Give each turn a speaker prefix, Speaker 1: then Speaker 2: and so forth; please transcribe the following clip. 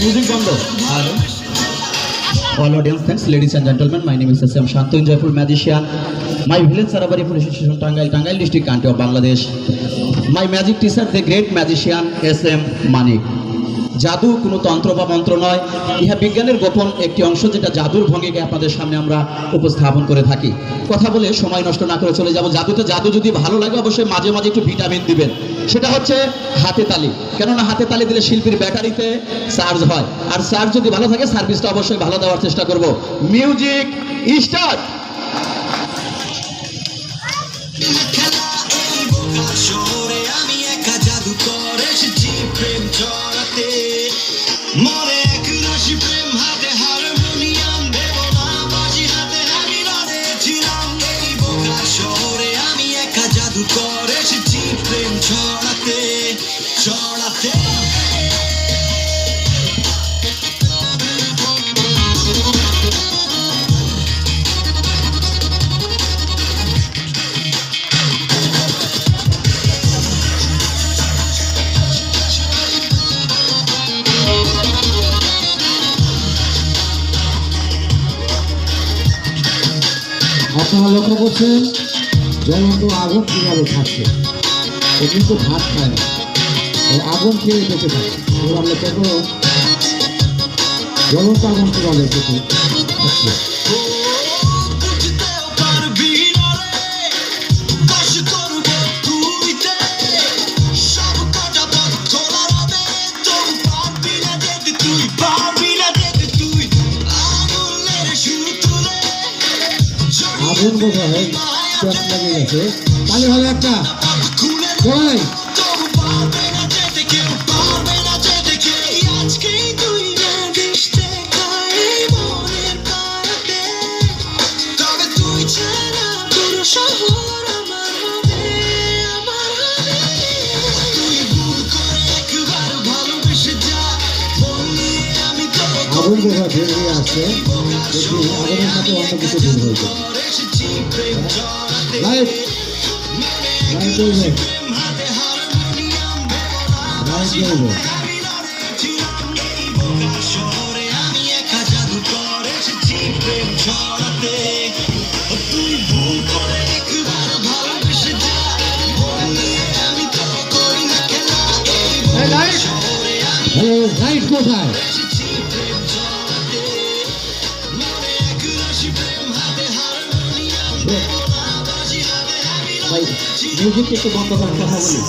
Speaker 1: Music bando. Hello. All audience, thanks, ladies and gentlemen. My name is Sam Shantu, joyful magician. My village Sarabari Police Station, Tangail district, country of Bangladesh. My magic teacher, the great magician SM Manik. জাদু কোনো তন্ত্র বা মন্ত্র নয়, ইহা বিজ্ঞানের গোপন একটি অংশ, যেটা জাদুর ভঙ্গিকে আপনাদের সামনে আমরা উপস্থাপন করে থাকি। কথা বলে সময় নষ্ট না করে চলে যাব জাদুতে। জাদু যদি ভালো লাগে অবশ্যই মাঝে মাঝে একটু ভিটামিন দিবেন, সেটা হচ্ছে হাতে তালি। কেননা হাতে তালি দিলে শিল্পীর ব্যাটারিতে চার্জ হয়, আর চার্জ যদি ভালো থাকে সার্ভিসটা অবশ্যই ভালো দেওয়ার চেষ্টা করব। Music start.
Speaker 2: মনে এক রাশি প্রেম হাতে হারমোনিয়াম দেব না বাজি হাতে আমি ছিলাম এই বোকা শহরে আমি একা জাদু করে এসেছি প্রেম ছড়াতে ছড়াতে।
Speaker 3: আপনারা লক্ষ্য করছেন জ্বলন্ত আগুন কীভাবে খাচ্ছে, ও কিন্তু ভাত খায় না, ও আগুন খেয়ে বেঁচে থাকে। এবার আমরা দেখো জ্বলন্ত আগুন কীভাবে বেঁচে খাচ্ছে। আগুন বোধহয় চোখ লেগে গেছে, তাহলে হলো একটা কড়াই। আগুন বোধহয় বের হয়ে আসছে, দেখি আগুনের সাথে অন্য কিছু বের হয়েছে। লাইট লাইট জ্বলবে, লাইট জ্বলবে। লাইট কোথায়? মিউজিক একটু বন্ধ করার কথা বলি।